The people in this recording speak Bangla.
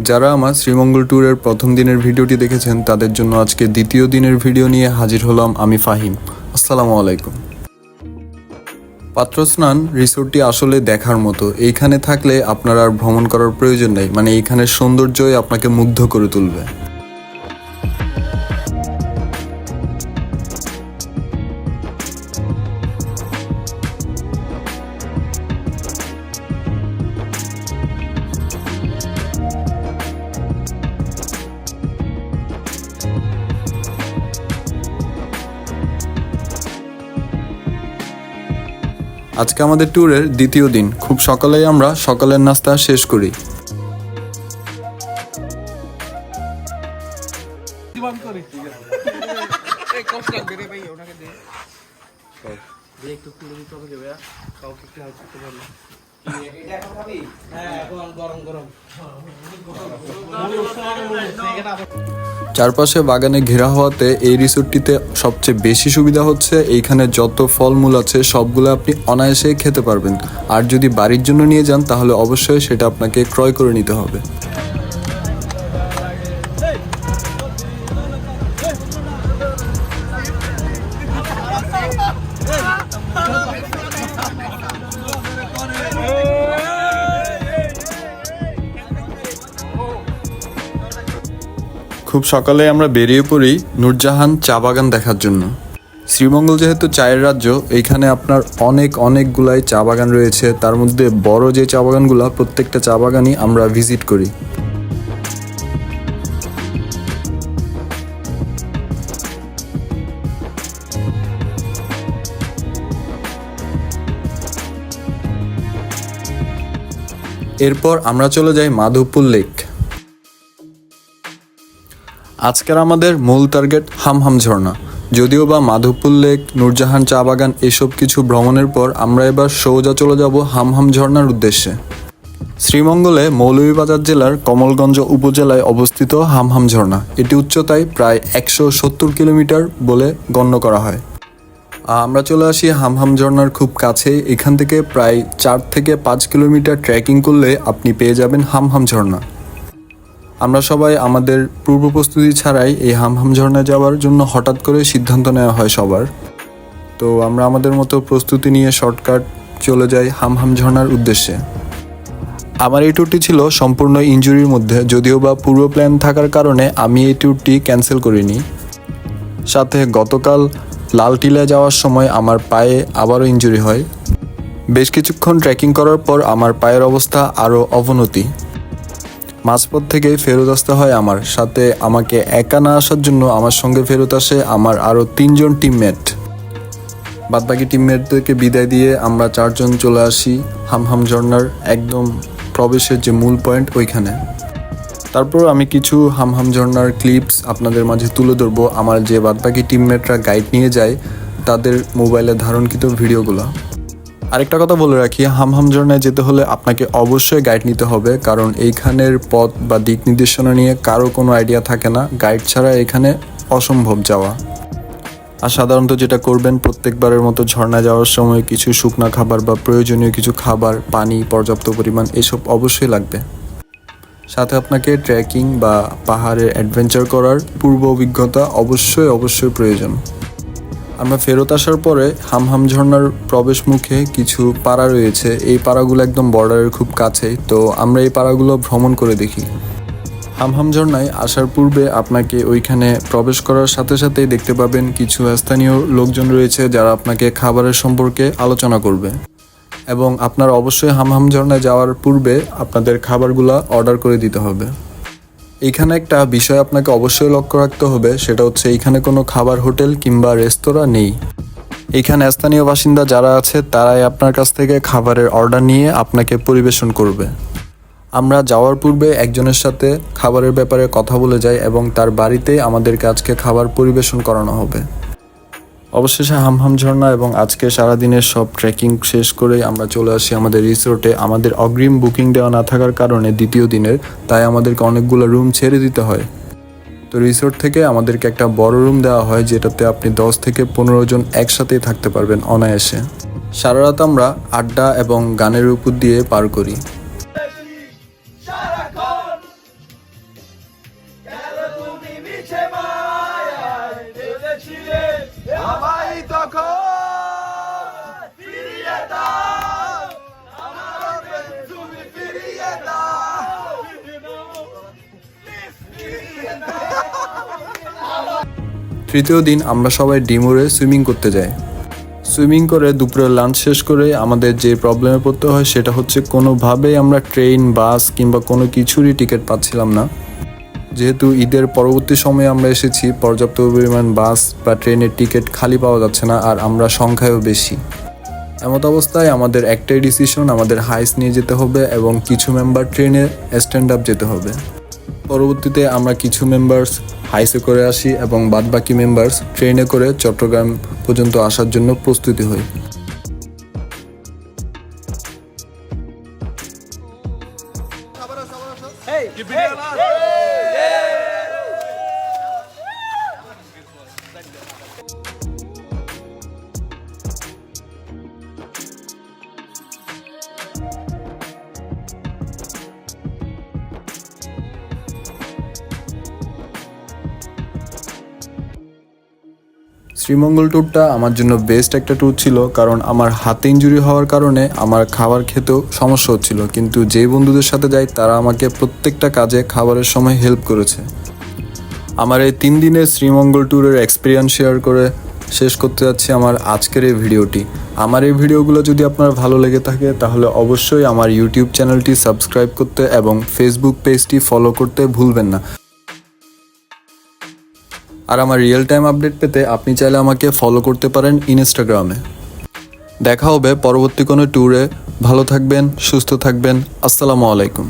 যারা আমার শ্রীমঙ্গল ট্যুরের প্রথম দিনের ভিডিওটি দেখেছেন তাদের জন্য আজকে দ্বিতীয় দিনের ভিডিও নিয়ে হাজির হলাম আমি ফাহিম। আসসালামু আলাইকুম। পাত্র স্নান রিসোর্টটি আসলে দেখার মতো। এইখানে থাকলে আপনার আর ভ্রমণ করার প্রয়োজন নেই, মানে এইখানের সৌন্দর্যই আপনাকে মুগ্ধ করে তুলবে। আজকে আমাদের ট্যুরের দ্বিতীয় দিন। খুব সকালেই আমরা সকালের নাস্তা শেষ করি। চারপাশে বাগানে ঘেরা হওয়াতে এই রিসোর্টটিতে সবচেয়ে বেশি সুবিধা হচ্ছে এইখানে যত ফলমূল আছে সবগুলো আপনি অনায়াসে খেতে পারবেন। আর যদি বাড়ির জন্য নিয়ে যান তাহলে অবশ্যই সেটা আপনাকে ক্রয় করে নিতে হবে। খুব সকালে আমরা বেরিয়ে পড়ি নূরজাহান চা বাগান দেখার জন্য। শ্রীমঙ্গল যেহেতু চায়ের রাজ্য, এইখানে আপনার অনেকগুলাই চা বাগান রয়েছে। তার মধ্যে বড় যে চা বাগানগুলো, প্রত্যেকটা চা বাগানই আমরা ভিজিট করি। এরপর আমরা চলে যাই মাধবপুর লেক। আজকের আমাদের মূল টার্গেট হামহাম ঝর্ণা। যদিও বা মাধবপুর লেক, নূরজাহান চা বাগান এসব কিছু ভ্রমণের পর আমরা এবার সোজা চলে যাব হামহাম ঝর্ণার উদ্দেশ্যে। শ্রীমঙ্গলে মৌলভীবাজার জেলার কমলগঞ্জ উপজেলায় অবস্থিত হামহাম ঝর্ণা। এটি উচ্চতায় প্রায় 170 কিলোমিটার বলে গণ্য করা হয়। আমরা চলে আসি হামহাম ঝর্ণার খুব কাছে। এখান থেকে প্রায় 4 থেকে 5 কিলোমিটার ট্রেকিং করলে আপনি পেয়ে যাবেন হামহাম ঝর্ণা। আমরা সবাই আমাদের পূর্ব প্রস্তুতি ছাড়াই এই হামহাম ঝর্ণায় যাওয়ার জন্য হঠাৎ করে সিদ্ধান্ত নেওয়া হয় সবার। তো আমরা আমাদের মতো প্রস্তুতি নিয়ে শর্টকাট চলে যাই হামহাম ঝর্ণার উদ্দেশ্যে। আমার এই ট্যুরটি ছিল সম্পূর্ণ ইনজুরির মধ্যে, যদিও বা পূর্ব প্ল্যান থাকার কারণে আমি এই ট্যুরটি ক্যান্সেল করিনি। সাথে গতকাল লালটিলায় যাওয়ার সময় আমার পায়ে আবারও ইনজুরি হয়। বেশ কিছুক্ষণ ট্রেকিং করার পর আমার পায়ের অবস্থা আরও অবনতি। মাঝপথ থেকে ফেরত আসতে হয় আমার সাথে। আমাকে একা না আসার জন্য আমার সঙ্গে ফেরত আসে আমার আরও 3 জন টিমমেট। বাদবাকি টিমমেটদেরকে বিদায় দিয়ে আমরা 4 জন চলে আসি হামহাম ঝর্ণার একদম প্রবেশের যে মূল পয়েন্ট ওইখানে। তারপর আমি কিছু হামহাম ঝর্ণার ক্লিপস আপনাদের মাঝে তুলে ধরবো আমার যে বাদবাকি টিমমেটরা গাইড নিয়ে যায় তাদের মোবাইলে ধারণকৃত ভিডিওগুলো। আরেকটা কথা বলে রাখি, হামহাম ঝর্ণায় যেতে হলে আপনাকে অবশ্যই গাইড নিতে হবে, কারণ এইখানের পথ বা দিক নির্দেশনা নিয়ে কারো কোনো আইডিয়া থাকে না। গাইড ছাড়া এখানে অসম্ভব যাওয়া। আর সাধারণত যেটা করবেন, প্রত্যেকবারের মতো ঝর্ণায় যাওয়ার সময় কিছু শুকনা খাবার বা প্রয়োজনীয় কিছু খাবার, পানি পর্যাপ্ত পরিমাণ এসব অবশ্যই লাগবে। সাথে আপনাকে ট্রেকিং বা পাহাড়ে অ্যাডভেঞ্চার করার পূর্ব অভিজ্ঞতা অবশ্যই প্রয়োজন। আমরা ফেরত আসার পরে হামহাম ঝর্ণার প্রবেশ মুখে কিছু পাড়া রয়েছে। এই পাড়াগুলো একদম বর্ডারের খুব কাছেই, তো আমরা এই পাড়াগুলো ভ্রমণ করে দেখি। হামহাম ঝর্ণায় আসার পূর্বে আপনাকে ওইখানে প্রবেশ করার সাথে সাথেই দেখতে পাবেন কিছু স্থানীয় লোকজন রয়েছে যারা আপনাকে খাবারের সম্পর্কে আলোচনা করবে, এবং আপনার অবশ্যই হামহাম ঝর্ণায় যাওয়ার পূর্বে আপনাদের খাবারগুলো অর্ডার করে দিতে হবে। এইখানে একটা বিষয় আপনাকে অবশ্যই লক্ষ্য রাখতে হবে, সেটা হচ্ছে এইখানে কোনো খাবার হোটেল কিংবা রেস্তোরাঁ নেই। এইখানে স্থানীয় বাসিন্দা যারা আছে তারাই আপনার কাছ থেকে খাবারের অর্ডার নিয়ে আপনাকে পরিবেশন করবে। আমরা যাওয়ার পূর্বে একজনের সাথে খাবারের ব্যাপারে কথা বলে যাই এবং তার বাড়িতেই আমাদেরকে আজকে খাবার পরিবেশন করানো হবে। অবশেষে হামহাম ঝর্ণা এবং আজকে সারাদিনের সব ট্রেকিং শেষ করে আমরা চলে আসি আমাদের রিসোর্টে। আমাদের অগ্রিম বুকিং দেওয়া না থাকার কারণে দ্বিতীয় দিনের, তাই আমাদেরকে অনেকগুলো রুম ছেড়ে দিতে হয়। তো রিসোর্ট থেকে আমাদেরকে একটা বড় রুম দেওয়া হয়, যেটাতে আপনি 10 থেকে 15 জন একসাথেই থাকতে পারবেন অনায়াসে। সারা রাত আমরা আড্ডা এবং গানের উপর দিয়ে পার করি। তৃতীয় দিন আমরা সবাই ডিমুরে সুইমিং করতে যাই। সুইমিং করে দুপুরের লাঞ্চ শেষ করে আমাদের যে প্রবলেমে পড়তে হয় সেটা হচ্ছে কোনোভাবেই আমরা ট্রেন, বাস কিংবা কোনো কিছুরই টিকিট পাচ্ছিলাম না। যেহেতু ঈদের পরবর্তী সময়ে আমরা এসেছি, পর্যাপ্ত পরিমাণ বাস বা ট্রেনের টিকিট খালি পাওয়া যাচ্ছে না, আর আমরা সংখ্যায়ও বেশি। এমত অবস্থায় আমাদের একটাই ডিসিশন, আমাদের হাইস নিয়ে যেতে হবে এবং কিছু মেম্বার ট্রেনে স্ট্যান্ড আপ যেতে হবে। পরবর্তীতে আমরা কিছু মেম্বার্স হাইসে করে আসি এবং বাদবাকি মেম্বার্স ট্রেনে করে চট্টগ্রাম পর্যন্ত আসার জন্য প্রস্তুতি হই। শ্রীমঙ্গল ট্যুরটা আমার জন্য বেস্ট একটা ট্যুর ছিল, কারণ আমার হাতে ইনজুরি হওয়ার কারণে আমার খাবার খেতেও সমস্যা হচ্ছিল, কিন্তু যেই বন্ধুদের সাথে যাই তারা আমাকে প্রত্যেকটা কাজে খাবারের সময় হেল্প করেছে। আমার এই 3 দিনের শ্রীমঙ্গল ট্যুরের এক্সপিরিয়েন্স শেয়ার করে শেষ করতে যাচ্ছি আমার আজকের এই ভিডিওটি। আমার এই ভিডিওগুলো যদি আপনার ভালো লেগে থাকে তাহলে অবশ্যই আমার ইউটিউব চ্যানেলটি সাবস্ক্রাইব করতে এবং ফেসবুক পেজটি ফলো করতে ভুলবেন না। আর আমার রিয়েল টাইম আপডেট পেতে আপনি চাইলে আমাকে ফলো করতে পারেন ইনস্টাগ্রামে। দেখা হবে পরবর্তী কোনো ট্যুরে। ভালো থাকবেন, সুস্থ থাকবেন। আসসালামু আলাইকুম।